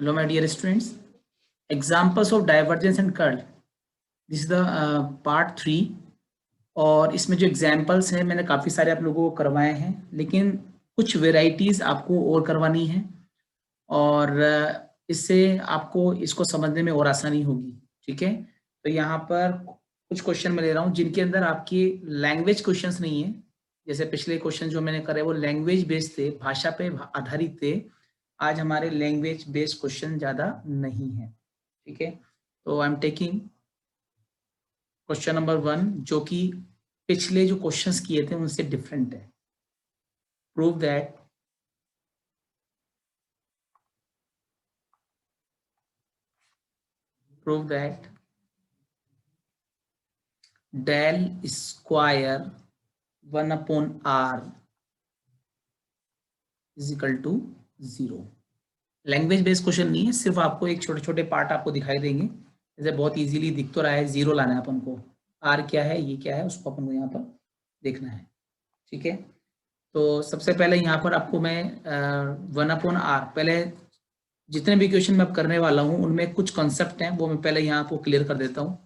Hello, my dear students. Examples of divergence and curl. This is the part 3. और इसमें जो examples हैं मैंने काफ़ी सारे आप लोगों को करवाए हैं, लेकिन कुछ वेराइटीज़ आपको और करवानी है और इससे आपको इसको समझने में और आसानी होगी। ठीक है, तो यहाँ पर कुछ क्वेश्चन मैं ले रहा हूँ जिनके अंदर आपकी लैंग्वेज क्वेश्चंस नहीं है। जैसे पिछले क्वेश्चन जो मैंने करे वो लैंग्वेज बेस्ड थे, भाषा पे आधारित थे। आज हमारे लैंग्वेज बेस्ड क्वेश्चन ज़्यादा नहीं है। ठीक है, तो I am taking question number 1 जो कि पिछले जो क्वेश्चंस किए थे उनसे डिफरेंट है। Prove that del square 1/r is equal to 0। Language based question नहीं है, सिर्फ आपको एक छोटे छोटे पार्ट आपको दिखाई देंगे। जैसे बहुत इजीली दिख तो रहा है, 0 लाना है अपन को, r क्या है, ये क्या है, उसको अपन को यहाँ पर देखना है। ठीक है, तो सबसे पहले यहाँ पर आपको मैं 1/r, पहले जितने भी क्वेश्चन मैं करने वाला हूँ उनमें कुछ कॉन्सेप्ट हैं वो मैं पहले यहाँ आपको क्लियर कर देता हूँ।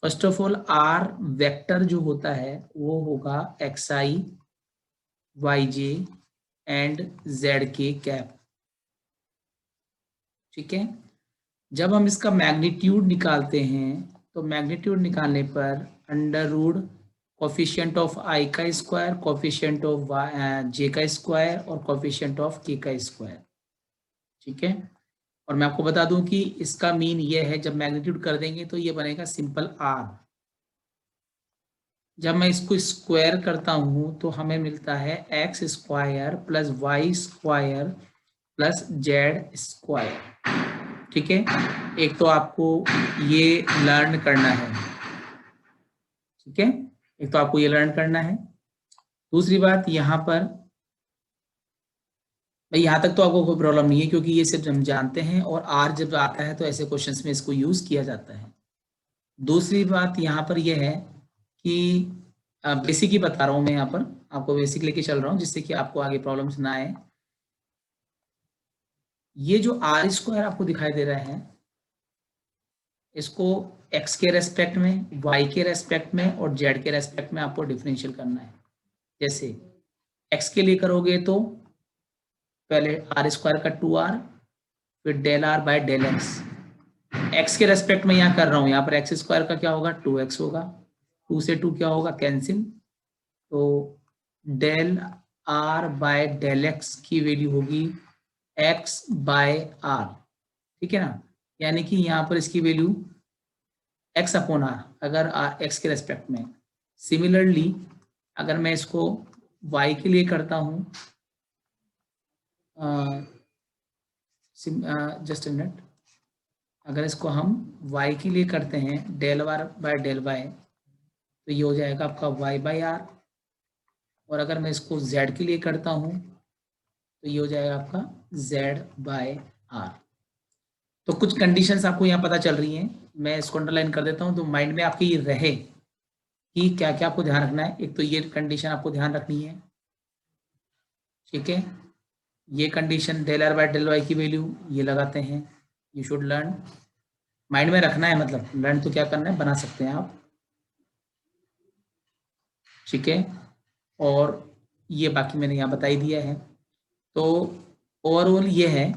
First of all, r vector जो होता है वो होगा xi, yj and zk cap. ठीक है, जब हम इसका मैग्नीट्यूड निकालते हैं तो मैग्नीट्यूड निकालने पर under root coefficient of i का स्क्वायर, कोफिशिएंट ऑफ j का स्क्वायर और कोफिशिएंट ऑफ k का स्क्वायर। ठीक है, और मैं आपको बता दूं कि इसका मीन ये है, जब मैग्नीट्यूड कर देंगे तो ये बनेगा सिंपल r। जब मैं इसको स्क्वायर करता हूं तो हमें मिलता है x square plus Y square plus Z square. ठीक है, एक तो आपको ये लर्न करना है। ठीक है, एक तो आपको ये लर्न करना है। दूसरी बात, यहाँ पर भाई यहाँ तक तो आपको कोई प्रॉब्लम नहीं है क्योंकि ये सिर्फ हम जानते हैं और आर जब आता है तो ऐसे क्वेश्चंस में इसको यूज किया जाता है। दूसरी बात यहाँ पर यह है कि बेसिक ही बता रहा हूँ मैं, यहाँ पर आपको बेसिक लेके चल रहा हूँ जिससे कि आपको आगे प्रॉब्लम्स ना आए। ये जो आर स्क्वायर आपको दिखाई दे रहा है इसको x के रेस्पेक्ट में, y के रेस्पेक्ट में और z के रेस्पेक्ट में आपको डिफरेंशियल करना है। जैसे x के लिए करोगे तो पहले आर स्क्वायर का 2r, फिर del are by del X. x के रेस्पेक्ट में यहाँ कर रहा हूँ, यहाँ पर x स्क्वायर का क्या होगा, 2x होगा, 2 से 2 क्या होगा, कैंसिल, तो del are by del X की वैल्यू होगी x बाय आर। ठीक है ना, यानी कि यहाँ पर इसकी वैल्यू x अपॉन आर, अगर x के रेस्पेक्ट में। सिमिलरली अगर मैं इसको y के लिए करता हूँ, जस्ट अ मिनट, अगर इसको हम y के लिए करते हैं del are by del Y तो ये हो जाएगा आपका y बाई आर, और अगर मैं इसको z के लिए करता हूँ तो ये हो जाएगा आपका z बाय आर। तो कुछ कंडीशंस आपको यहाँ पता चल रही हैं, मैं इसको अंडरलाइन कर देता हूँ तो माइंड में आपके ये रहे कि क्या क्या आपको ध्यान रखना है। एक तो ये कंडीशन आपको ध्यान रखनी है। ठीक है, ये condition del are by del Y की वैल्यू ये लगाते हैं, यू शुड लर्न, माइंड में रखना है, मतलब लर्न तो क्या करना है, बना सकते हैं आप। ठीक है, और ये बाकी मैंने यहाँ बता ही दिया है। तो ओवरऑल ये है,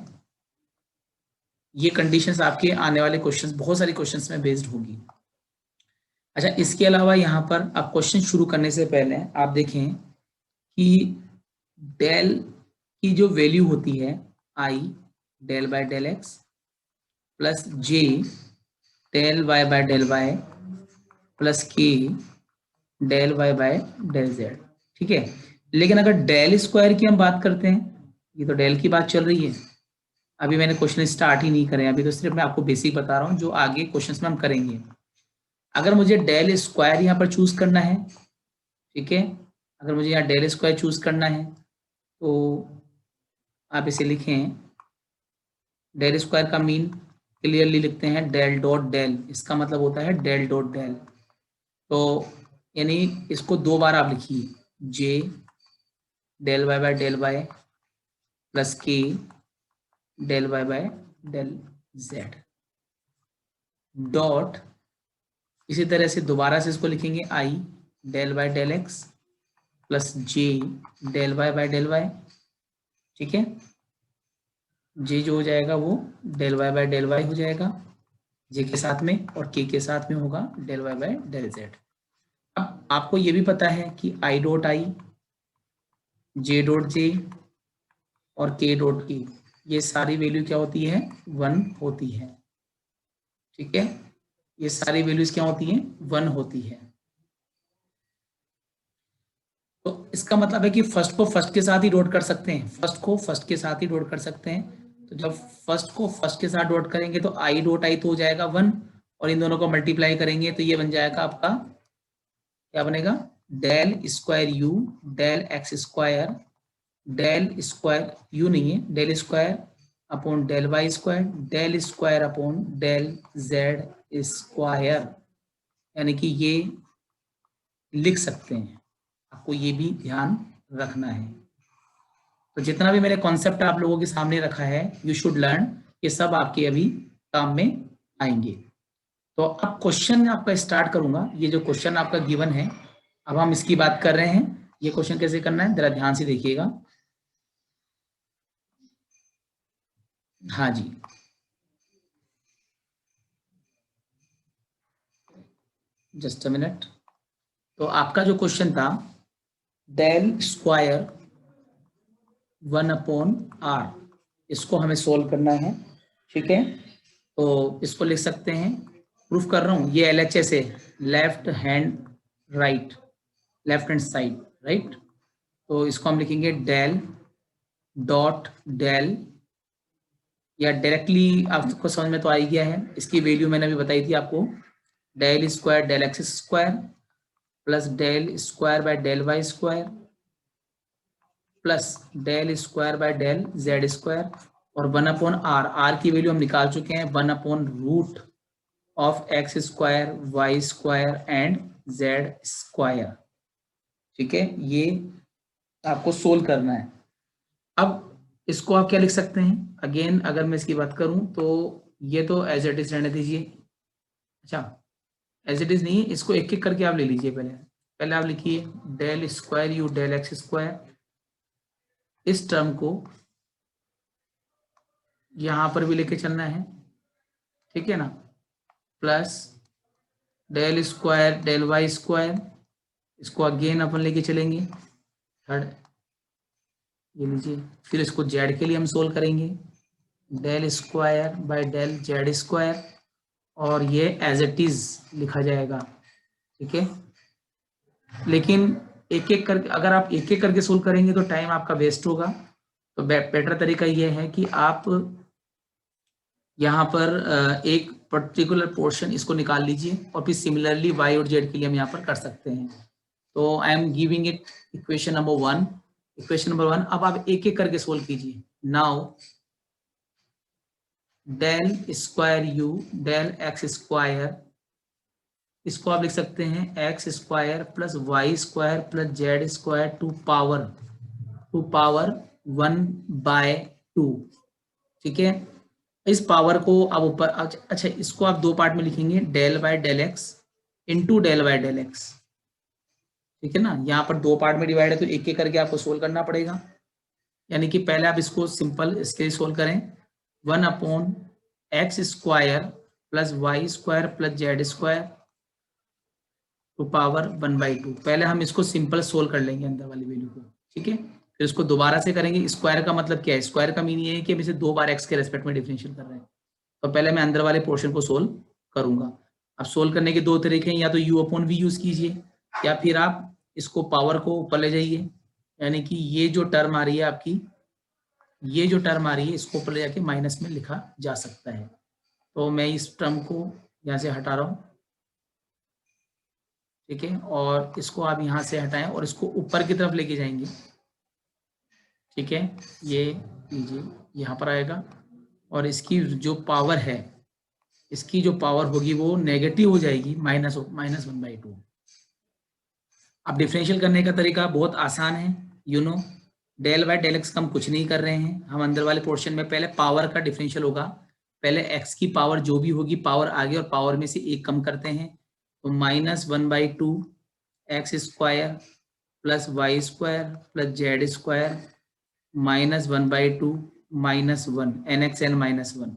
ये कंडीशंस आपके आने वाले क्वेश्चंस, बहुत सारे क्वेश्चंस में बेस्ड होगी। अच्छा, इसके अलावा यहाँ पर आप क्वेश्चन शुरू करने से पहले आप देखें कि डेल की जो वैल्यू होती है I del by del X plus J del Y by del Y plus K del Y by del Z. ठीक है, लेकिन अगर डेल स्क्वायर की हम बात करते हैं, ये तो डेल की बात चल रही है, अभी मैंने क्वेश्चन स्टार्ट ही नहीं करे, अभी तो सिर्फ मैं आपको बेसिक बता रहा हूँ जो आगे क्वेश्चंस में हम करेंगे। अगर मुझे डेल स्क्वायर यहाँ पर चूज करना है, ठीक है, अगर मुझे यहाँ डेल स्क्वायर चूज करना है तो आप इसे लिखें, डेल स्क्वायर का मीन क्लियरली लिखते हैं डेल डॉट डेल, इसका मतलब होता है डेल डॉट डेल। तो यानी इसको 2 बार आप लिखिए, J del Y by del Y plus K del Y by del Z dot, इसी तरह से दोबारा से इसको लिखेंगे I del Y del X plus J del Y by del Y, ठीक है। जे जो हो जाएगा वो del Y by del Y हो जाएगा जे के साथ में, और के साथ में होगा del Y by del Z. अब आपको ये भी पता है कि I dot I, J dot J और के डॉट के, ये सारी वैल्यू क्या होती है, 1 होती है, ठीक है। ये सारी वैल्यूज क्या होती हैं, 1 होती है। तो इसका मतलब है कि फर्स्ट को फर्स्ट के साथ ही डॉट कर सकते हैं, फर्स्ट को फर्स्ट के साथ ही डॉट कर सकते हैं। तो जब फर्स्ट को फर्स्ट के साथ डॉट करेंगे तो आई डॉट आई तो हो जाएगा 1, और इन दोनों को मल्टीप्लाई करेंगे तो ये बन जाएगा आपका, क्या बनेगा, del square U del X square del square U नहीं है, del square upon del Y square del square upon del Z square, यानी कि ये लिख सकते हैं। आपको ये भी ध्यान रखना है। तो जितना भी मैंने कॉन्सेप्ट आप लोगों के सामने रखा है, यू शुड लर्न, ये सब आपके अभी काम में आएंगे। तो अब क्वेश्चन आपका स्टार्ट करूंगा। ये जो क्वेश्चन आपका गिवन है, अब हम इसकी बात कर रहे हैं। ये क्वेश्चन कैसे करना है, जरा ध्यान से देखिएगा। हाँ जी, जस्ट अ मिनट। तो आपका जो क्वेश्चन था, डेल स्क्वायर 1 अपॉन आर, इसको हमें सोल्व करना है, ठीक है। तो इसको लिख सकते हैं, प्रूफ कर रहा हूं, ये एलएचएस है, left hand right, left hand side right. तो इसको हम लिखेंगे डेल डॉट डेल, या डायरेक्टली आपको समझ में तो आ ही गया है। इसकी वैल्यू मैंने अभी बताई थी आपको, del square del X square plus del square by del Y square plus del square by del Z square, और 1 अपॉन आर, आर की वैल्यू हम निकाल चुके हैं, 1 अपॉन root of X square Y square and Z square, ठीक है। ये आपको सोल्व करना है। अब इसको आप क्या लिख सकते हैं, अगेन अगर मैं इसकी बात करूं तो ये तो एज इट इज रहने दीजिए। अच्छा, एज इट इज नहीं, इसको एक एक करके आप ले लीजिए। पहले आप लिखिए del square U del X square, इस टर्म को यहां पर भी लेके चलना है, ठीक है ना, plus del square del Y square, इसको अगेन अपन लेके चलेंगे थर्ड, ये लीजिए। फिर इसको जेड के लिए हम सोल्व करेंगे, del square by del Z square, और ये एज इट इज लिखा जाएगा, ठीक है। लेकिन एक एक करके, अगर आप एक एक करके सोल्व करेंगे तो टाइम आपका वेस्ट होगा। तो बेटर तरीका ये है कि आप यहाँ पर एक पर्टिकुलर पोर्शन इसको निकाल लीजिए, और फिर सिमिलरली वाई और जेड के लिए हम यहाँ पर कर सकते हैं। तो I am giving it equation number 1, equation number 1। अब आप एक एक करके सोल्व कीजिए। Now del square U del X square, इसको आप लिख सकते हैं X square plus Y square plus Z square to power 1/2, ठीक है। इस पावर को अब ऊपर, अच्छा इसको आप दो पार्ट में लिखेंगे, del by del X into del by del X, ठीक है ना। यहाँ पर दो पार्ट में डिवाइड है तो एक एक करके आपको सोल्व करना पड़ेगा। यानी कि पहले आप इसको सिंपल इसके सोल्व करें, 1 upon X square plus Y square plus Z square to power 1/2। पहले हम इसको सिंपल सोल्व कर लेंगे अंदर वाली वैल्यू को, ठीक है। फिर इसको दोबारा से करेंगे। स्क्वायर का मतलब क्या है, स्क्वायर का मीनिंग ये है कि हम इसे 2 बार एक्स के रेस्पेक्ट में डिफरेंशियल कर रहे हैं। तो पहले मैं अंदर वाले पोर्शन को सोल्व करूंगा। अब सोल्व करने के दो तरीके हैं, या तो यू अपॉन वी यूज कीजिए, या फिर आप इसको पावर को ऊपर ले जाइए, यानी कि ये जो टर्म आ रही है आपकी, ये जो टर्म आ रही है इसको ऊपर ले जाके माइनस में लिखा जा सकता है। तो मैं इस टर्म को यहाँ से हटा रहा हूँ, ठीक है, और इसको आप यहाँ से हटाएं और इसको ऊपर की तरफ लेके जाएंगे, ठीक है। ये लीजिए यहाँ पर आएगा, और इसकी जो पावर है, इसकी जो पावर होगी वो नेगेटिव हो जाएगी, -1/2। अब डिफरेंशियल करने का तरीका बहुत आसान है, you know, del by del x का हम कुछ नहीं कर रहे हैं। हम अंदर वाले पोर्शन में पहले पावर का डिफरेंशियल होगा, पहले x की पावर जो भी होगी पावर आगे और पावर में से एक कम करते हैं, तो -1/2 X square plus Y square plus Z square -1/2 -1 nxn-1,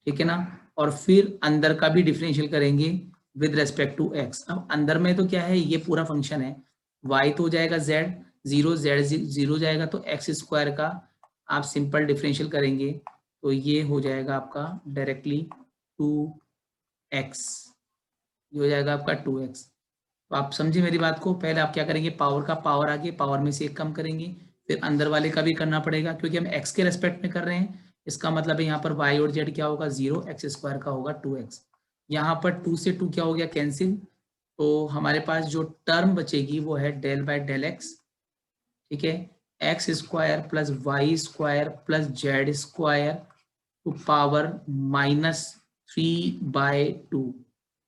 ठीक है ना। और फिर अंदर का भी डिफरेंशियल करेंगे विद रेस्पेक्ट टू x। अब अंदर में तो क्या है, ये पूरा फंक्शन है, y तो हो जाएगा z, 0 z 0 जाएगा, तो एक्स स्क्वायर का आप सिंपल डिफरेंशियल करेंगे तो ये हो जाएगा आपका डायरेक्टली 2x, ये हो जाएगा आपका 2x। तो आप समझे मेरी बात को। पहले आप क्या करेंगे, पावर का पावर आगे पावर में से एक कम करेंगे, फिर अंदर वाले का भी करना पड़ेगा क्योंकि हम x के रेस्पेक्ट में कर रहे हैं। इसका मतलब है यहाँ पर y और z क्या होगा 0, एक्स स्क्वायर का होगा 2x। यहाँ पर 2 से 2 क्या हो गया कैंसिल, तो हमारे पास जो टर्म बचेगी वो है डेल बाय डेल एक्स, ठीक है, X square plus Y square plus Z square to power -3/2,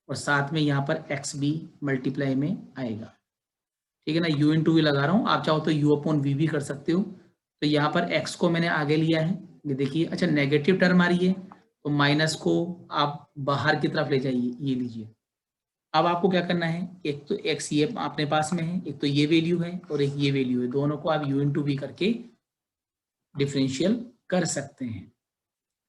और साथ में यहाँ पर x भी मल्टीप्लाई में आएगा, ठीक है ना। u × v लगा रहा हूँ, आप चाहो तो u/v भी कर सकते हो। तो यहाँ पर x को मैंने आगे लिया है, ये देखिए। अच्छा, नेगेटिव टर्म आ रही है तो माइनस को आप बाहर की तरफ ले जाइए, ये लीजिए। अब आपको क्या करना है, एक तो x ये अपने पास में है, एक तो ये वैल्यू है और एक ये वैल्यू है, दोनों को आप u × v करके डिफरेंशियल कर सकते हैं।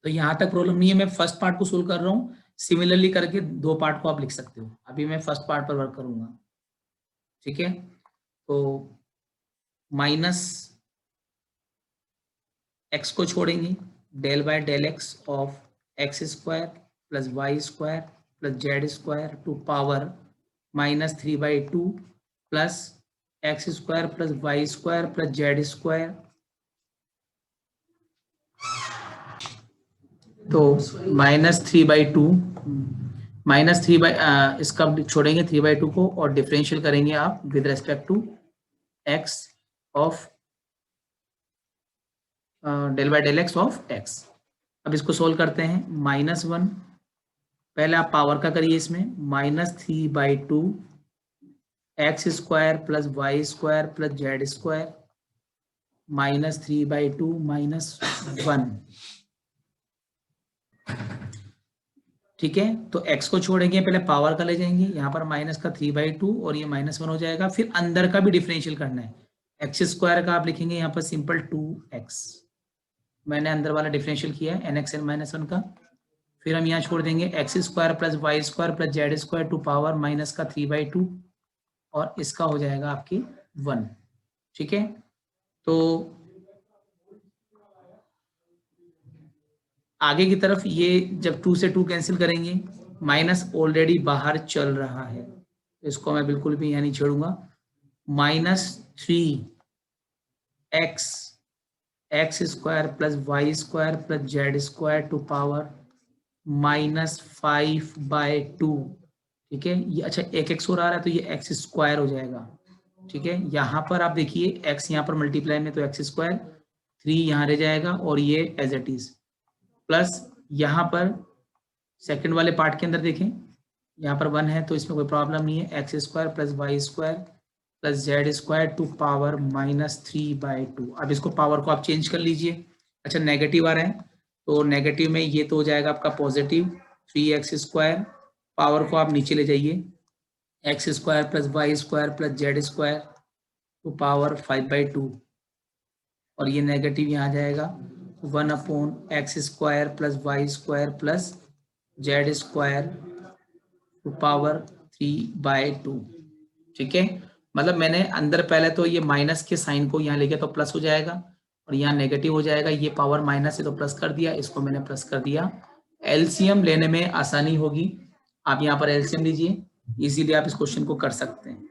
तो यहाँ तक प्रॉब्लम नहीं है, मैं फर्स्ट पार्ट को सोल्व कर रहा हूँ, सिमिलरली करके दो पार्ट को आप लिख सकते हो। अभी मैं फर्स्ट पार्ट पर वर्क करूंगा, ठीक है। तो माइनस x को छोड़ेंगे, del by del x of X square plus Y square plus Z square to power -3/2 plus X square plus Y square plus Z square, तो -3/2 इसका छोड़ेंगे 3/2 को और डिफरेंशियल करेंगे आप with respect to x of del by del x of x। अब इसको solve करते हैं, -1 पहले आप पावर का करिए, इसमें -3/2 X square plus Y square plus Z square -3/2 -1, ठीक है। तो x को छोड़ेंगे, पहले पावर का ले जाएंगे, यहाँ पर -3/2 और ये -1 हो जाएगा। फिर अंदर का भी डिफरेंशियल करना है, एक्स स्क्वायर का आप लिखेंगे यहाँ पर सिंपल 2x, मैंने अंदर वाला डिफरेंशियल किया है nxn-1 का। फिर हम यहाँ छोड़ देंगे X square plus Y square plus Z square to power -3/2 और इसका हो जाएगा आपकी 1, ठीक है। तो आगे की तरफ ये जब 2 से 2 कैंसिल करेंगे, माइनस ऑलरेडी बाहर चल रहा है, तो इसको मैं बिल्कुल भी यहाँ नहीं छेड़ूंगा। -3x square plus Y square plus Z square to power -5/2, ठीक है। ये अच्छा एक एक्स और आ रहा है तो ये एक्स स्क्वायर हो जाएगा, ठीक है। यहाँ पर आप देखिए x यहाँ पर मल्टीप्लाई में तो एक्स स्क्वायर, 3 यहाँ रह जाएगा और ये एज इट इज, प्लस यहाँ पर सेकंड वाले पार्ट के अंदर देखें, यहाँ पर 1 है तो इसमें कोई प्रॉब्लम नहीं है, X square plus Y square plus Z square to power -3/2। अब इसको पावर को आप चेंज कर लीजिए। अच्छा, नेगेटिव आ रहा है तो नेगेटिव में ये तो हो जाएगा आपका पॉजिटिव 3x स्क्वायर, पावर को आप नीचे ले जाइए, X square plus Y square plus Z square to power 5/2 और ये नेगेटिव यहाँ आ जाएगा 1/x square plus Y square plus Z square to power 3/2, ठीक है। मतलब मैंने अंदर पहले तो ये माइनस के साइन को यहाँ लेके तो प्लस हो जाएगा और यहाँ नेगेटिव हो जाएगा, ये पावर माइनस है तो प्लस कर दिया, इसको मैंने प्लस कर दिया। एलसीएम लेने में आसानी होगी, आप यहाँ पर एलसीएम लीजिए, इजीली आप इस क्वेश्चन को कर सकते हैं।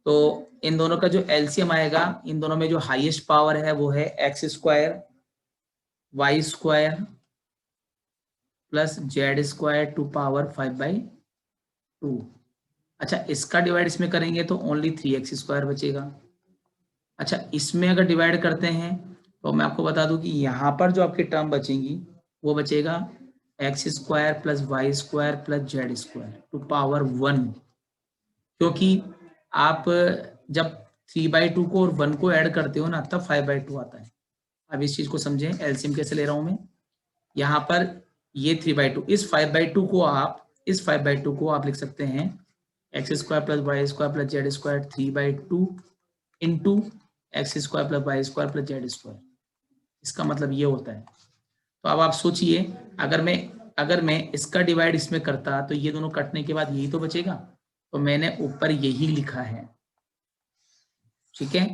तो इन दोनों का जो एलसीएम आएगा, इन दोनों में जो हाईएस्ट पावर है वो है X square Y square plus Z square to power 5/2। अच्छा, इसका डिवाइड इसमें करेंगे तो ओनली 3x स्क्वायर बचेगा। अच्छा, इसमें अगर डिवाइड करते हैं तो मैं आपको बता दूं कि यहाँ पर जो आपकी टर्म बचेंगी वो बचेगा X square plus Y square plus Z square to power 1, क्योंकि आप जब 3/2 को और 1 को ऐड करते हो ना तब 5/2 आता है। अब इस चीज को समझें, एलसीएम कैसे ले रहा हूं मैं। यहाँ पर ये 3/2, इस 5/2 को आप लिख सकते हैं X square plus Y square plus Z square 3/2 into X square plus Y square plus Z square. इसका मतलब ये होता है। तो अब आप सोचिए, अगर मैं इसका डिवाइड इसमें करता तो ये दोनों कटने के बाद यही तो बचेगा, तो मैंने ऊपर यही लिखा है। ठीक है,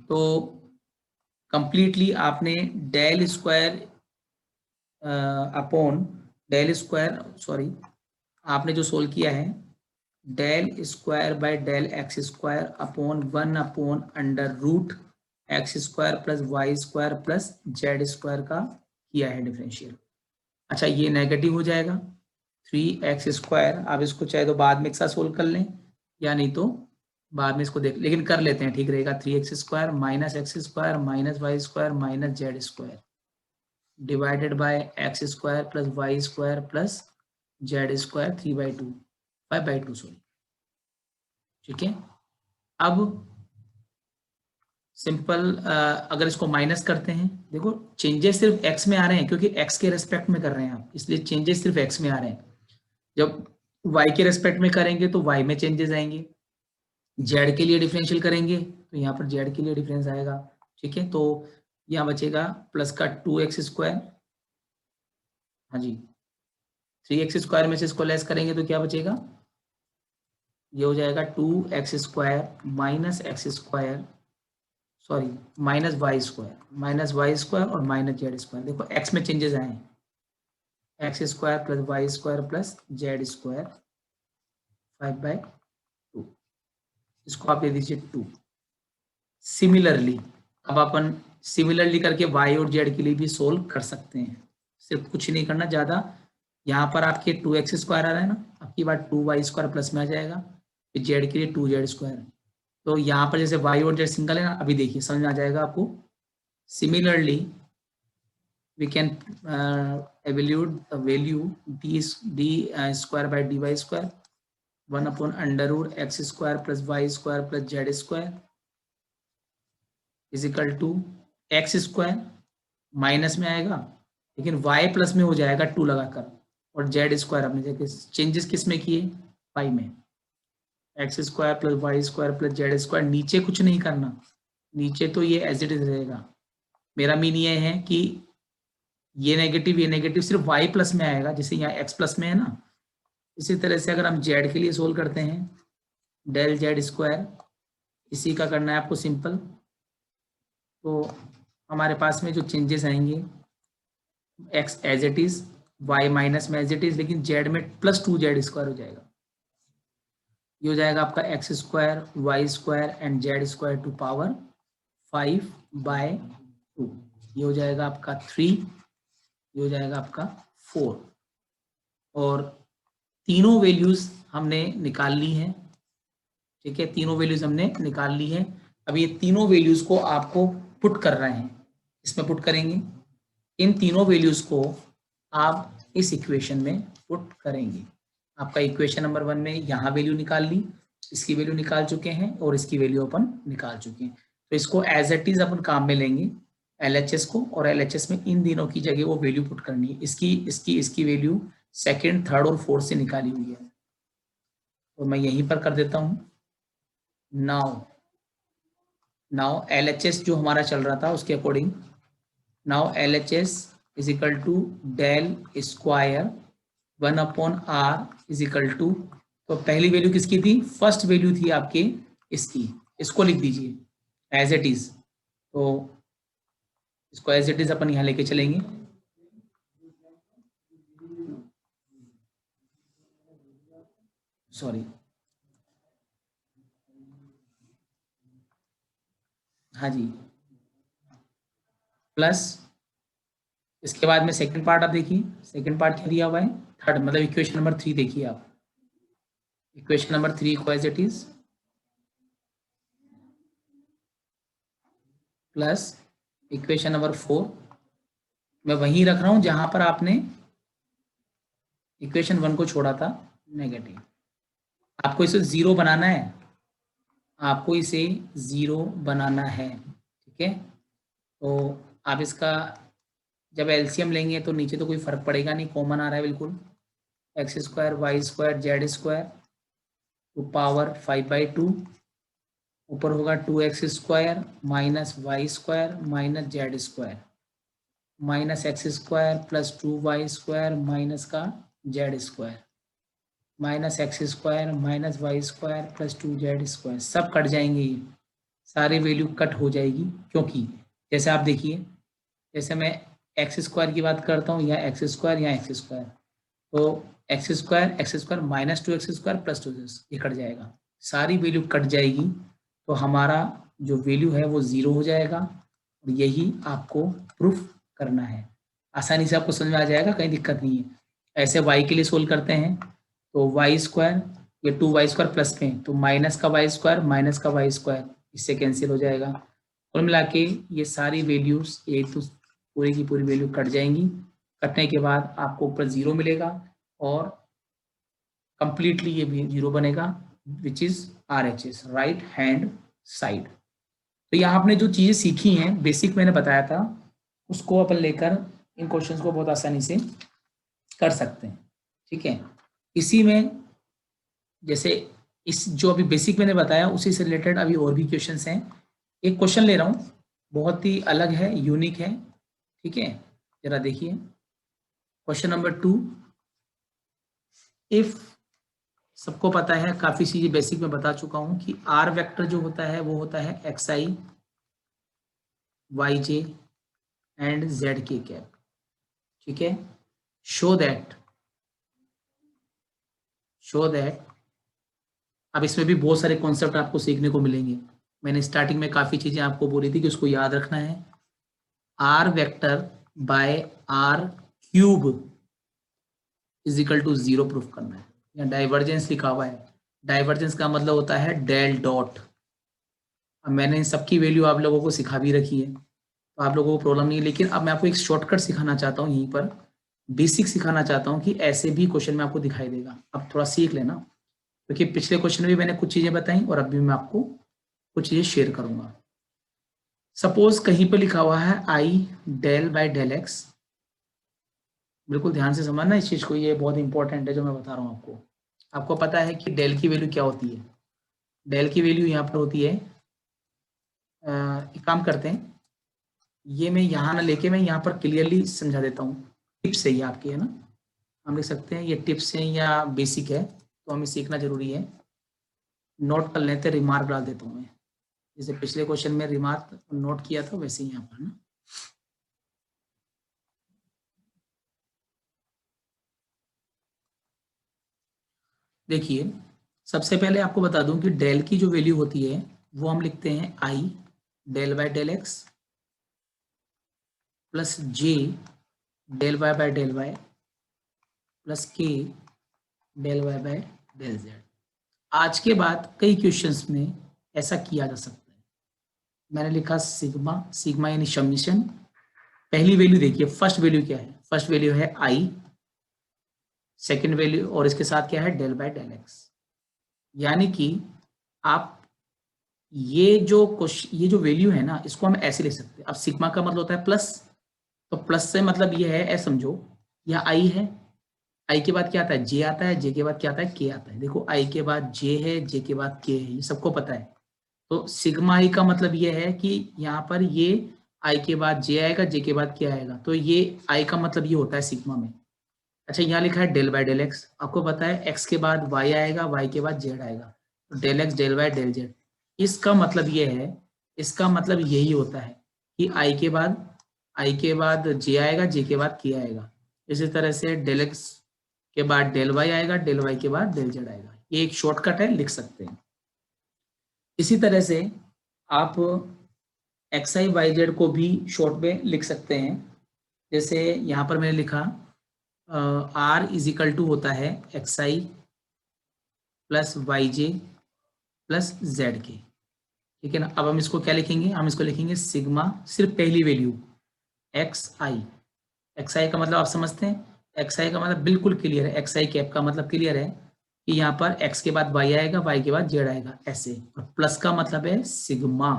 तो कंप्लीटली आपने del square upon del square, sorry, आपने जो सोल्व किया है del square by del X square upon 1 under root X square plus Y square plus Z square का किया है डिफरेंशियल। अच्छा, ये नेगेटिव हो जाएगा 3x स्क्वायर। आप इसको चाहे तो बाद में एक साथ सोल्व कर लें, या नहीं तो बाद में इसको देख, लेकिन कर लेते हैं, ठीक रहेगा। 3x square minus X square minus Y square minus Z square divided by X square plus Y square plus Z square 3/2 5/2 sorry. ठीक है, अब सिंपल अगर इसको माइनस करते हैं, देखो चेंजेस सिर्फ x में आ रहे हैं क्योंकि x के रेस्पेक्ट में कर रहे हैं आप, इसलिए चेंजेस सिर्फ x में आ रहे हैं। जब y के रेस्पेक्ट में करेंगे तो y में चेंजेस आएंगे, z के लिए डिफरेंशियल करेंगे तो यहाँ पर z के लिए डिफरेंस आएगा। ठीक है, तो यहाँ बचेगा प्लस का 2x स्क्वायर, हाँ जी, 3x स्क्वायर में से इसको लेस करेंगे तो क्या बचेगा, ये हो जाएगा 2x square minus X square, sorry minus Y square और माइनस जेड स्क्वायर। देखो x में चेंजेस आए हैं, X square plus Y square plus Z square 5/2, इसको आप दे दीजिए 2। सिमिलरली अब अपन सिमिलरली करके y और z के लिए भी सोल्व कर सकते हैं, सिर्फ कुछ नहीं करना ज़्यादा। यहाँ पर आपके 2x स्क्वायर आ रहा है ना, आपकी बात 2y स्क्वायर प्लस में आ जाएगा, फिर z के लिए 2z स्क्वायर। तो यहाँ पर जैसे y और z सिंगल है ना, अभी देखिए समझ में आ जाएगा आपको। Similarly we can evaluate the value d square by dy square 1 under root x square plus y square plus z square is equal to x square minus में आएगा लेकिन y प्लस में हो जाएगा 2 लगाकर, और z स्क्वायर अपने जगह चेंजेस किस में किए, y में, X square plus Y square plus Z square. नीचे कुछ नहीं करना, नीचे तो ये एज इट इज रहेगा। मेरा मीन ये है कि ये नेगेटिव सिर्फ y प्लस में आएगा, जैसे यहाँ x प्लस में है ना। इसी तरह से अगर हम z के लिए सोल्व करते हैं, डेल जेड स्क्वायर, इसी का करना है आपको सिंपल, तो हमारे पास में जो चेंजेस आएंगे x as it is, y minus में एज इट इज, लेकिन z में प्लस 2z स्क्वायर हो जाएगा। ये हो जाएगा आपका X square Y square and Z square to power 5/2। ये हो जाएगा आपका 3, ये हो जाएगा आपका 4, और तीनों वैल्यूज हमने निकाल ली हैं। ठीक है, तीनों वैल्यूज हमने निकाल ली है। अब ये तीनों वैल्यूज को आपको पुट कर रहे हैं, इसमें पुट करेंगे। इन तीनों वैल्यूज को आप इस इक्वेशन में पुट करेंगे। आपका इक्वेशन नंबर 1 में यहाँ वैल्यू निकाल ली, इसकी वैल्यू निकाल चुके हैं और इसकी वैल्यू अपन निकाल चुके हैं। तो इसको एज इट इज अपन काम में लेंगे LHS को, और LHS में इन दिनों की जगह वो वैल्यू पुट करनी है। इसकी वैल्यू सेकंड, थर्ड और फोर्थ से निकाली हुई है, तो मैं यहीं पर कर देता हूँ। नाउ LHS जो हमारा चल रहा था उसके according, now LHS is equal to del square 1/r is equal to, तो पहली वैल्यू किसकी थी, फर्स्ट वैल्यू थी आपके इसकी, इसको लिख दीजिए एज इट इज। तो इसको एज इट इज अपन यहाँ लेके चलेंगे। सॉरी, हाँ जी, प्लस इसके बाद में सेकंड पार्ट आप देखिए, सेकंड पार्ट क्या दिया हुआ है, थर्ड, मतलब इक्वेशन नंबर 3 देखिए आप, इक्वेशन नंबर 3 को as it is plus equation number 4, मैं वहीं रख रहा हूं जहां पर आपने इक्वेशन 1 को छोड़ा था नेगेटिव। आपको इसे 0 बनाना है, आपको इसे 0 बनाना है। ठीक है, तो आप इसका जब एलसीएम लेंगे तो नीचे तो कोई फर्क पड़ेगा नहीं, कॉमन आ रहा है बिल्कुल। X square Y square Z square to power 5/2, ऊपर होगा 2x square minus Y square minus Z square minus X square plus 2y square minus का Z square minus X square minus Y square plus 2z square. सब cut जाएंगे, ये सारी value cut हो जाएगी, क्योंकि जैसे आप देखिए, जैसे मैं एक्स स्क्वायर की बात करता हूँ, या एक्स स्क्वायर या एक्स स्क्वायर, तो x square minus 2x square plus 2 ये कट जाएगा, सारी वैल्यू कट जाएगी। तो हमारा जो वैल्यू है वो 0 हो जाएगा, और यही आपको प्रूफ करना है। आसानी से आपको समझ में आ जाएगा, कहीं दिक्कत नहीं है। ऐसे y के लिए सोल्व करते हैं तो वाई स्क्वायर, ये 2y स्क्वायर प्लस में, तो माइनस का वाई स्क्वायर माइनस का वाई स्क्वायर, इससे कैंसिल हो जाएगा। कुल मिला के ये सारी वैल्यूज एक तो पूरी की पूरी वैल्यू कट जाएंगी। कटने के बाद आपको ऊपर 0 मिलेगा और कंप्लीटली ये भी 0 बनेगा, which is RHS, right hand side. तो यहाँ आपने जो चीजें सीखी हैं, बेसिक मैंने बताया था, उसको अपन लेकर इन क्वेश्चंस को बहुत आसानी से कर सकते हैं। ठीक है, इसी में जैसे इस जो अभी बेसिक मैंने बताया उसी से रिलेटेड अभी और भी क्वेश्चंस हैं। एक क्वेश्चन ले रहा हूँ, बहुत ही अलग है, यूनिक है। ठीक है, जरा देखिए क्वेश्चन नंबर 2। इफ, सबको पता है, काफी चीजें बेसिक में बता चुका हूं कि आर वेक्टर जो होता है वो होता है xi yj and zk cap. ठीक है, शो दैट अब इसमें भी बहुत सारे कॉन्सेप्ट आपको सीखने को मिलेंगे। मैंने स्टार्टिंग में काफी चीजें आपको बोली थी कि उसको याद रखना है। Are vector by are cube is equal to 0 proof करना है। या डाइवर्जेंस लिखा हुआ है, डाइवर्जेंस का मतलब होता है डेल डॉट। अब मैंने इन सबकी वैल्यू आप लोगों को सिखा भी रखी है, तो आप लोगों को प्रॉब्लम नहीं है। लेकिन अब मैं आपको एक शॉर्टकट सिखाना चाहता हूँ, यहीं पर बेसिक सिखाना चाहता हूँ कि ऐसे भी क्वेश्चन में आपको दिखाई देगा। अब थोड़ा सीख लेना, क्योंकि पिछले क्वेश्चन में भी मैंने कुछ चीजें बताई और अब भी मैं आपको कुछ चीजें शेयर करूंगा। सपोज कहीं पर लिखा हुआ है I del by del x. बिल्कुल ध्यान से समझना इस चीज को, ये बहुत इंपॉर्टेंट है जो मैं बता रहा हूँ आपको। आपको पता है कि डेल की वैल्यू क्या होती है? डेल की वैल्यू यहाँ पर होती है, एक काम करते हैं, ये मैं यहाँ ना लेके मैं यहाँ पर क्लियरली समझा देता हूँ। टिप्स है ये आपकी, है ना, हम लिख सकते हैं ये टिप्स है या बेसिक है, तो हमें सीखना जरूरी है। नोट कर लेते, रिमार्क डाल देता हूँ मैं, जैसे पिछले क्वेश्चन में रिमार्क नोट किया था वैसे ही यहाँ पर ना। देखिए, सबसे पहले आपको बता दूं कि डेल की जो वैल्यू होती है वो हम लिखते हैं I del by del X plus J del Y by del Y plus K del Y by del Z. आज के बाद कई क्वेश्चंस में ऐसा किया जा सकता है। मैंने लिखा सिग्मा, सिग्मा यानी समीशन। पहली वैल्यू देखिए, फर्स्ट वैल्यू क्या है? फर्स्ट वैल्यू है आई, सेकंड वैल्यू और इसके साथ क्या है? Del by del X. यानी कि आप ये जो वैल्यू है ना, इसको हम ऐसे लिख सकते हैं। अब सिग्मा का मतलब होता है प्लस, तो प्लस से मतलब ये है, ऐसे समझो, यह आई है, आई के बाद क्या आता है? जे आता है, जे के बाद क्या आता है? के आता है। देखो, आई के बाद जे है, जे के बाद के है, ये सबको पता है। तो सिग्मा आई का मतलब ये है कि यहाँ पर ये आई के बाद जे आएगा, जे के बाद के आएगा, तो ये आई का मतलब ये होता है सिग्मा में। अच्छा, यहाँ लिखा है डेल बाय डेल एक्स, आपको पता है एक्स के बाद वाई आएगा, वाई के बाद जेड आएगा, तो del X del Y del Z. इसका मतलब ये है, इसका मतलब यही होता है कि आई के बाद जे आएगा, जे के बाद के आएगा। इसी तरह से डेल एक्स के बाद डेल वाई आएगा, डेल वाई के बाद डेल जेड आएगा। ये एक शॉर्टकट है, लिख सकते हैं। इसी तरह से आप एक्स आई वाई जेड को भी शॉर्ट में लिख सकते हैं। जैसे यहाँ पर मैंने लिखा आर इज इक्वल टू होता है एक्स आई प्लस वाई जे प्लस जेड के। ठीक है ना। अब हम इसको क्या लिखेंगे? हम इसको लिखेंगे सिग्मा, सिर्फ पहली वैल्यू एक्स आई। एक्स आई का मतलब आप समझते हैं, एक्स आई का मतलब बिल्कुल क्लियर है, एक्स आई कैप का मतलब क्लियर है कि यहाँ पर एक्स के बाद वाई आएगा, वाई के बाद जेड आएगा, ऐसे। और प्लस का मतलब है सिग्मा,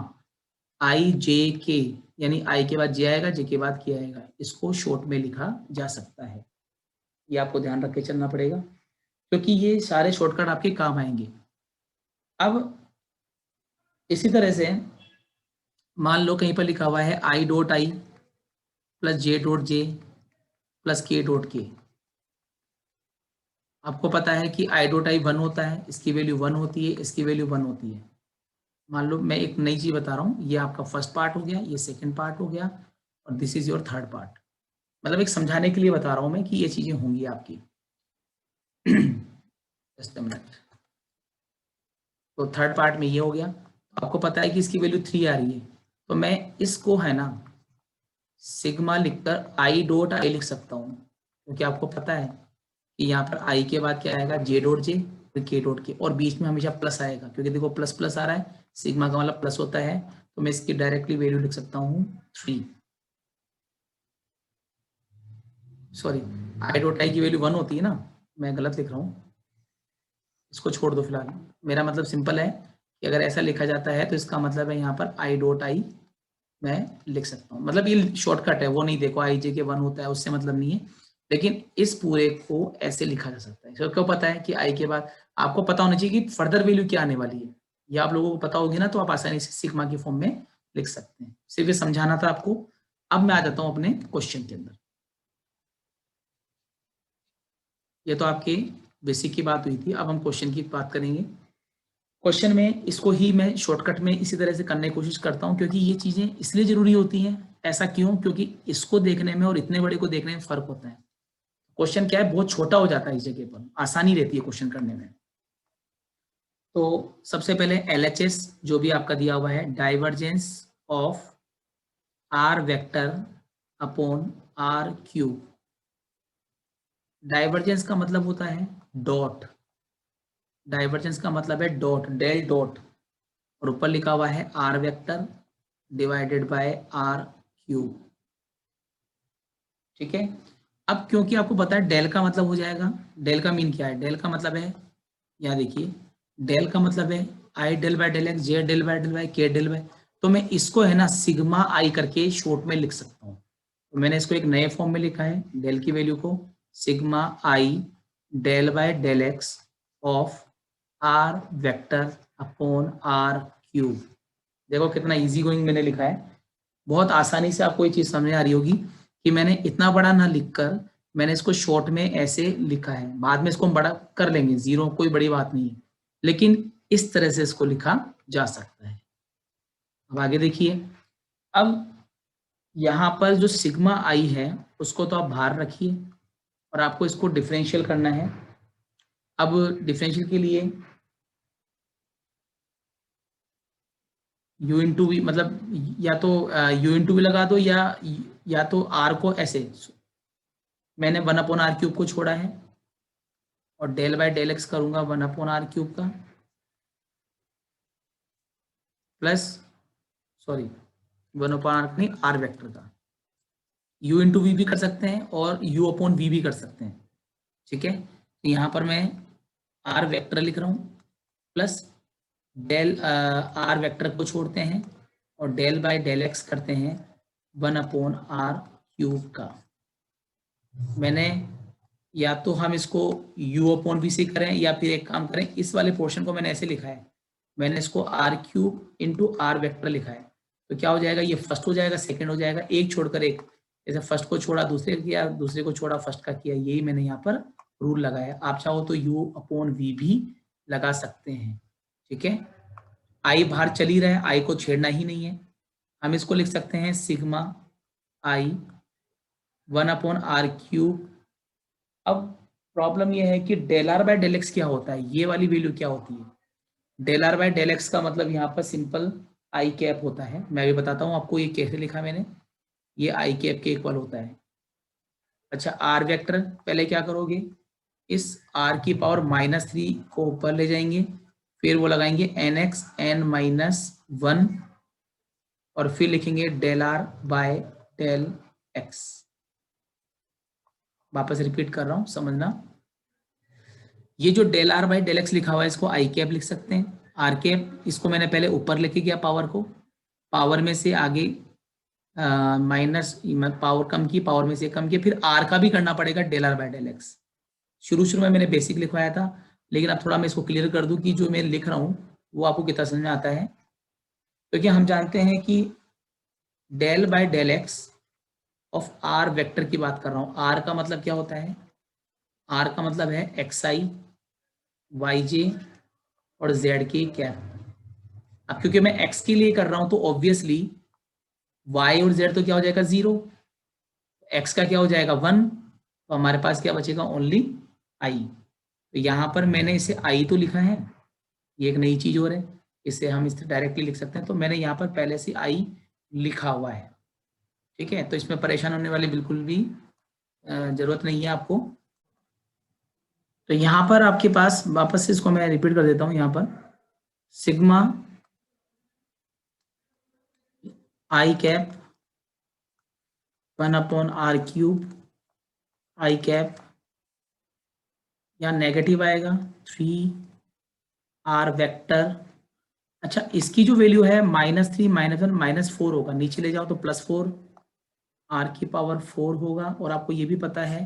आई जे के, यानी आई के बाद जे आएगा, जे के बाद के आएगा, इसको शॉर्ट में लिखा जा सकता है। ये आपको ध्यान रख के चलना पड़ेगा, क्योंकि ये सारे शॉर्टकट आपके काम आएंगे। अब इसी तरह से मान लो कहीं पर लिखा हुआ है I dot I plus J dot J plus के डॉट के। आपको पता है कि आई डॉट आई 1 होता है, इसकी वैल्यू 1 होती है, इसकी वैल्यू 1 होती है। मान लो मैं एक नई चीज बता रहा हूँ, ये आपका फर्स्ट पार्ट हो गया, ये सेकंड पार्ट हो गया, और this is your third part. मतलब एक समझाने के लिए बता रहा हूँ मैं कि ये चीजें होंगी आपकी। Just a minute. तो थर्ड पार्ट में ये हो गया, तो आपको पता है कि इसकी वैल्यू 3 आ रही है, तो मैं इसको है ना सिग्मा लिखकर आई डॉट आई लिख सकता हूँ, क्योंकि आपको पता है कि यहाँ पर आई के बाद क्या आएगा, जे डॉट जे, फिर के डॉट के, और बीच में हमेशा प्लस आएगा, क्योंकि देखो प्लस प्लस आ रहा है, सिग्मा का मतलब प्लस होता है, तो मैं इसकी डायरेक्टली वैल्यू लिख सकता हूँ 3। सॉरी, आई डॉट आई की वैल्यू 1 होती है ना, मैं गलत लिख रहा हूँ, इसको छोड़ दो फिलहाल। मेरा मतलब सिंपल है कि अगर ऐसा लिखा जाता है तो इसका मतलब है यहाँ पर आई डॉट आई मैं लिख सकता हूँ। मतलब ये शॉर्टकट है, वो नहीं देखो आई जे के 1 होता है उससे मतलब नहीं है, लेकिन इस पूरे को ऐसे लिखा जा सकता है। तो क्यों पता है कि आई के बाद आपको पता होना चाहिए कि फर्दर वैल्यू क्या आने वाली है, ये आप लोगों को पता होगी ना, तो आप आसानी से सिग्मा की फॉर्म में लिख सकते हैं। सिर्फ ये समझाना था आपको। अब मैं आ जाता हूँ अपने क्वेश्चन के अंदर। ये तो आपके बेसिक की बात हुई थी, अब हम क्वेश्चन की बात करेंगे। क्वेश्चन में इसको ही मैं शॉर्टकट में इसी तरह से करने की कोशिश करता हूं, क्योंकि ये चीजें इसलिए जरूरी होती हैं। ऐसा क्यों? क्योंकि इसको देखने में और इतने बड़े को देखने में फर्क होता है। क्वेश्चन क्या है, बहुत छोटा हो जाता है इस जगह पर, आसानी रहती है क्वेश्चन करने में। तो सबसे पहले एलएचएस जो भी आपका दिया हुआ है, divergence of are vector upon are cube. Divergence का मतलब होता है डॉट, डाइवर्जेंस का मतलब है डॉट, डेल डॉट, और ऊपर लिखा हुआ है are vector divided by are cube. ठीक है। अब क्योंकि आपको पता है डेल का मतलब हो जाएगा, डेल का मीन क्या है, डेल का मतलब है, यहाँ देखिए, डेल का मतलब है I del by del X, J del by del Y, K del by, तो मैं इसको है ना सिग्मा आई करके शॉर्ट में लिख सकता हूँ। तो मैंने इसको एक नए फॉर्म में लिखा है, डेल की वैल्यू को sigma i del by del x of are vector upon are cube. देखो कितना इजी गोइंग मैंने लिखा है, बहुत आसानी से आपको ये चीज समझ आ रही होगी कि मैंने इतना बड़ा ना लिखकर मैंने इसको शॉर्ट में ऐसे लिखा है। बाद में इसको हम बड़ा कर लेंगे, जीरो कोई बड़ी बात नहीं है, लेकिन इस तरह से इसको लिखा जा सकता है। अब आगे देखिए, अब यहाँ पर जो सिग्मा आई है उसको तो आप बाहर रखिए, और आपको इसको डिफरेंशियल करना है। अब डिफरेंशियल के लिए यू इंटू वी, मतलब या तो यू इंटू वी लगा दो, या तो आर को ऐसे, मैंने 1 अपॉन आर क्यूब को छोड़ा है, और डेल बाय डेल एक्स करूंगा 1 अपॉन आर क्यूब का, प्लस, सॉरी 1 अपॉन आर नहीं, आर वेक्टर का। यू इंटू वी भी कर सकते हैं और यू अपॉन वी भी कर सकते हैं। ठीक है, तो यहाँ पर मैं आर वेक्टर लिख रहा हूँ, प्लस डेल आर वेक्टर को छोड़ते हैं और डेल बाय डेल एक्स करते हैं 1 अपॉन आर क्यूब का। मैंने, या तो हम इसको u अपॉन वी से करें, या फिर एक काम करें, इस वाले पोर्शन को मैंने ऐसे लिखा है, मैंने इसको r cube into r vector लिखा है। तो क्या हो जाएगा, ये फर्स्ट हो जाएगा, सेकंड हो जाएगा, एक छोड़कर एक, जैसे फर्स्ट को छोड़ा दूसरे किया, दूसरे को छोड़ा फर्स्ट का किया, यही मैंने यहाँ पर रूल लगाया। आप चाहो तो u अपॉन वी भी लगा सकते हैं। ठीक है, आई बाहर चली रहा है, आई को छेड़ना ही नहीं है। हम इसको लिख सकते हैं sigma i 1 upon are cube. अब प्रॉब्लम यह है कि del are by del x क्या होता है, ये वाली वैल्यू क्या होती है। Del are by del x का मतलब यहाँ पर सिंपल आई कैप होता है। मैं भी बताता हूँ आपको ये कैसे लिखा मैंने, ये आई कैप के इक्वल होता है। अच्छा, आर वेक्टर पहले क्या करोगे, इस आर की पावर -3 को ऊपर ले जाएंगे, फिर वो लगाएंगे एन एक्स एन -1, और फिर लिखेंगे del are by del x. वापस रिपीट कर रहा हूँ, समझना। ये जो del r by del x लिखा हुआ है, इसको आई कैप लिख सकते हैं, आर कैप इसको मैंने पहले ऊपर लेके गया पावर को, पावर में से आगे माइनस पावर कम की, पावर में से कम की, फिर आर का भी करना पड़ेगा del are by del x. शुरू में मैंने बेसिक लिखवाया था, लेकिन अब थोड़ा मैं इसको क्लियर कर दूं कि जो मैं लिख रहा हूं वो आपको कितना समझ में आता है। क्योंकि हम जानते हैं कि del by del x of are vector की बात कर रहा हूं। आर का मतलब क्या होता है? आर का मतलब है एक्स आई, वाई जे और जेड के कैप। अब क्योंकि मैं एक्स के लिए कर रहा हूं तो ऑब्वियसली वाई और जेड तो क्या हो जाएगा? 0। एक्स का क्या हो जाएगा? 1। तो हमारे पास क्या बचेगा? Only I. तो यहाँ पर मैंने इसे आई तो लिखा है, ये एक नई चीज हो रही है, इसे हम इस डायरेक्टली लिख सकते हैं। तो मैंने यहाँ पर पहले से आई लिखा हुआ है, ठीक है। तो इसमें परेशान होने वाली बिल्कुल भी जरूरत नहीं है आपको। तो यहाँ पर आपके पास वापस से इसको मैं रिपीट कर देता हूँ। यहाँ पर सिग्मा आई कैप 1/r³ आई कैप, यहाँ नेगेटिव आएगा 3r वेक्टर। अच्छा, इसकी जो वैल्यू है -3 -1 -4 होगा, नीचे ले जाओ तो +4 r⁴ होगा। और आपको ये भी पता है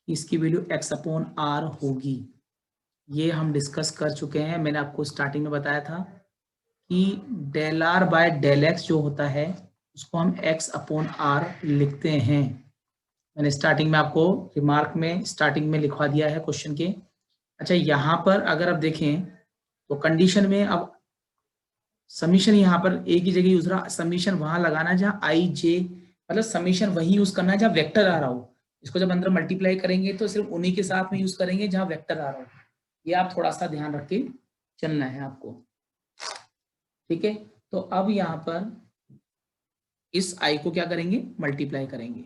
कि इसकी वैल्यू x/r होगी। ये हम डिस्कस कर चुके हैं, मैंने आपको स्टार्टिंग में बताया था कि del are by del x जो होता है उसको हम x/r लिखते हैं। मैंने स्टार्टिंग में आपको रिमार्क में स्टार्टिंग में लिखवा दिया है क्वेश्चन के। अच्छा, यहाँ पर अगर आप देखें तो कंडीशन में अब समीशन यहाँ पर एक ही जगह यूज रहा, समीशन वहां लगाना जहाँ आई जे, मतलब समीशन वही यूज करना है जहाँ वेक्टर आ रहा हो। इसको जब अंदर मल्टीप्लाई करेंगे तो सिर्फ उन्हीं के साथ में यूज करेंगे जहाँ वेक्टर आ रहा हो। ये आप थोड़ा सा ध्यान रख के चलना है आपको, ठीक है। तो अब यहाँ पर इस आई को क्या करेंगे? मल्टीप्लाई करेंगे।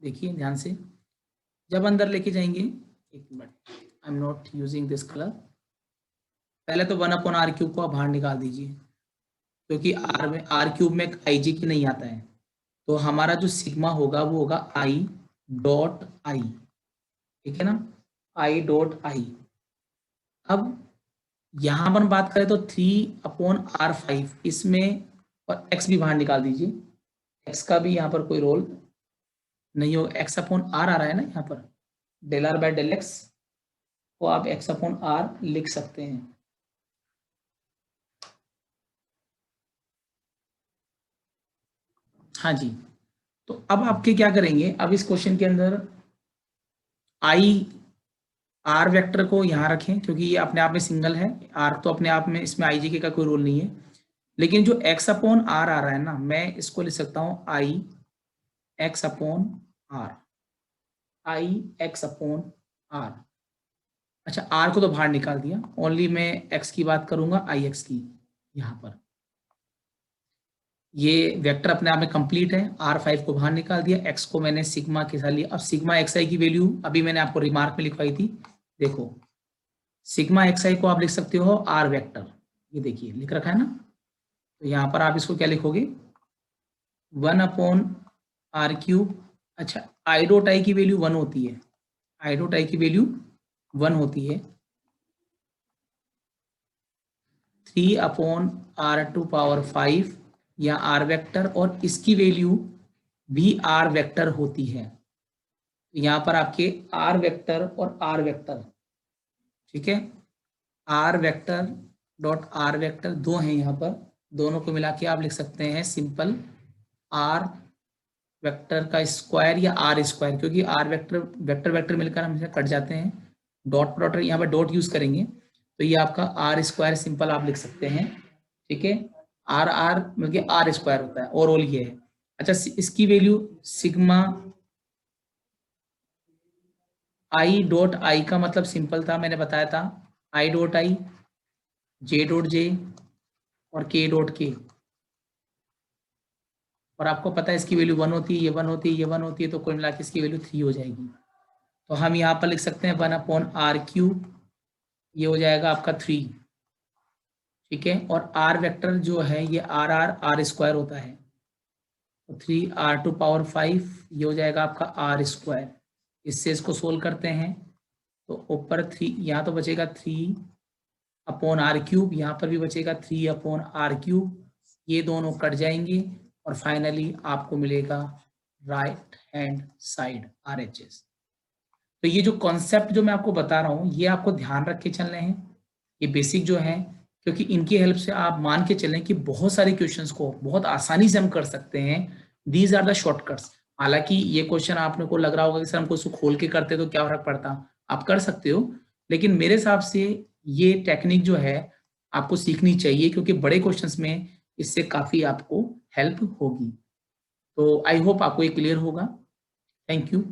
देखिए ध्यान से, जब अंदर लेके जाएंगे, एक minute, I am not using this colour. पहले तो 1/r³ को आप बाहर निकाल दीजिए, क्योंकि आर में r³ में आई जी की नहीं आता है। तो हमारा जो सिग्मा होगा वो होगा I.I, ठीक है ना, I.I। अब यहां पर बात करें तो 3/r5 इसमें, और x भी बाहर निकाल दीजिए, x का भी यहाँ पर कोई रोल नहीं हो, x/r आ रहा है ना यहाँ पर, del are by del x को आप x/r लिख सकते हैं। हाँ जी, तो अब आपके क्या करेंगे, अब इस क्वेश्चन के अंदर आई आर वेक्टर को यहाँ रखें, क्योंकि ये अपने आप में सिंगल है, आर तो अपने आप में, इसमें आई जी के का कोई रोल नहीं है। लेकिन जो x/r आ रहा है ना, मैं इसको लिख सकता हूँ आई x/r, आई x/r। अच्छा, r को तो बाहर निकाल दिया, ओनली मैं x की बात करूंगा, आई एक्स की। यहाँ पर ये वेक्टर अपने आप में कंप्लीट है, r5 को बाहर निकाल दिया, x को मैंने सिग्मा के साथ लिया। अब सिग्मा xi की वैल्यू अभी मैंने आपको रिमार्क में लिखवाई थी, देखो सिग्मा xi को आप लिख सकते हो r वेक्टर, ये देखिए लिख रखा है ना। तो यहाँ पर आप इसको क्या लिखोगे? 1/r³। अच्छा, i.i की वैल्यू 1 होती है, i.i की वैल्यू 1 होती है, 3/r⁵ या r वेक्टर, और इसकी वैल्यू भी r वेक्टर होती है। यहाँ पर आपके r वेक्टर और r वेक्टर, ठीक है, r vector dot r vector दो हैं यहाँ पर, दोनों को मिला के आप लिख सकते हैं सिंपल r वेक्टर का स्क्वायर या r स्क्वायर, क्योंकि r वेक्टर वेक्टर वेक्टर मिलकर हम कट जाते हैं, डॉट प्रोडक्ट यहाँ पर डॉट यूज करेंगे, तो ये आपका r स्क्वायर सिंपल आप लिख सकते हैं, ठीक है। आर आर मतलब r स्क्वायर होता है, ओवरऑल ये है। अच्छा, इसकी वैल्यू सिग्मा I.I का मतलब सिंपल था, मैंने बताया था I.I, J.J और K.K, और आपको पता है इसकी वैल्यू 1 होती है, ये 1 होती है, ये 1 होती है, तो कुल मिला के इसकी वैल्यू 3 हो जाएगी। तो हम यहाँ पर लिख सकते हैं 1/r³, ये हो जाएगा आपका 3, ठीक है। और r वेक्टर जो है ये r स्क्वायर होता है, तो 3r⁵ ये हो जाएगा आपका r स्क्वायर। इससे इसको सोल्व करते हैं तो ऊपर 3, यहाँ तो बचेगा 3/r³, यहाँ पर भी बचेगा 3/r³, ये दोनों कट जाएंगे और फाइनली आपको मिलेगा राइट हैंड साइड RHS। तो ये जो कॉन्सेप्ट जो मैं आपको बता रहा हूँ ये आपको ध्यान रख के चलने हैं, ये बेसिक जो है, क्योंकि इनकी हेल्प से आप मान के चलें कि बहुत सारे क्वेश्चंस को बहुत आसानी से हम कर सकते हैं। These are the shortcuts. हालांकि ये क्वेश्चन आपने को लग रहा होगा कि सर हमको इसको खोल के करते तो क्या फर्क पड़ता, आप कर सकते हो, लेकिन मेरे हिसाब से ये टेक्निक जो है आपको सीखनी चाहिए, क्योंकि बड़े क्वेश्चंस में इससे काफी आपको हेल्प होगी। तो आई होप आपको ये क्लियर होगा। Thank you.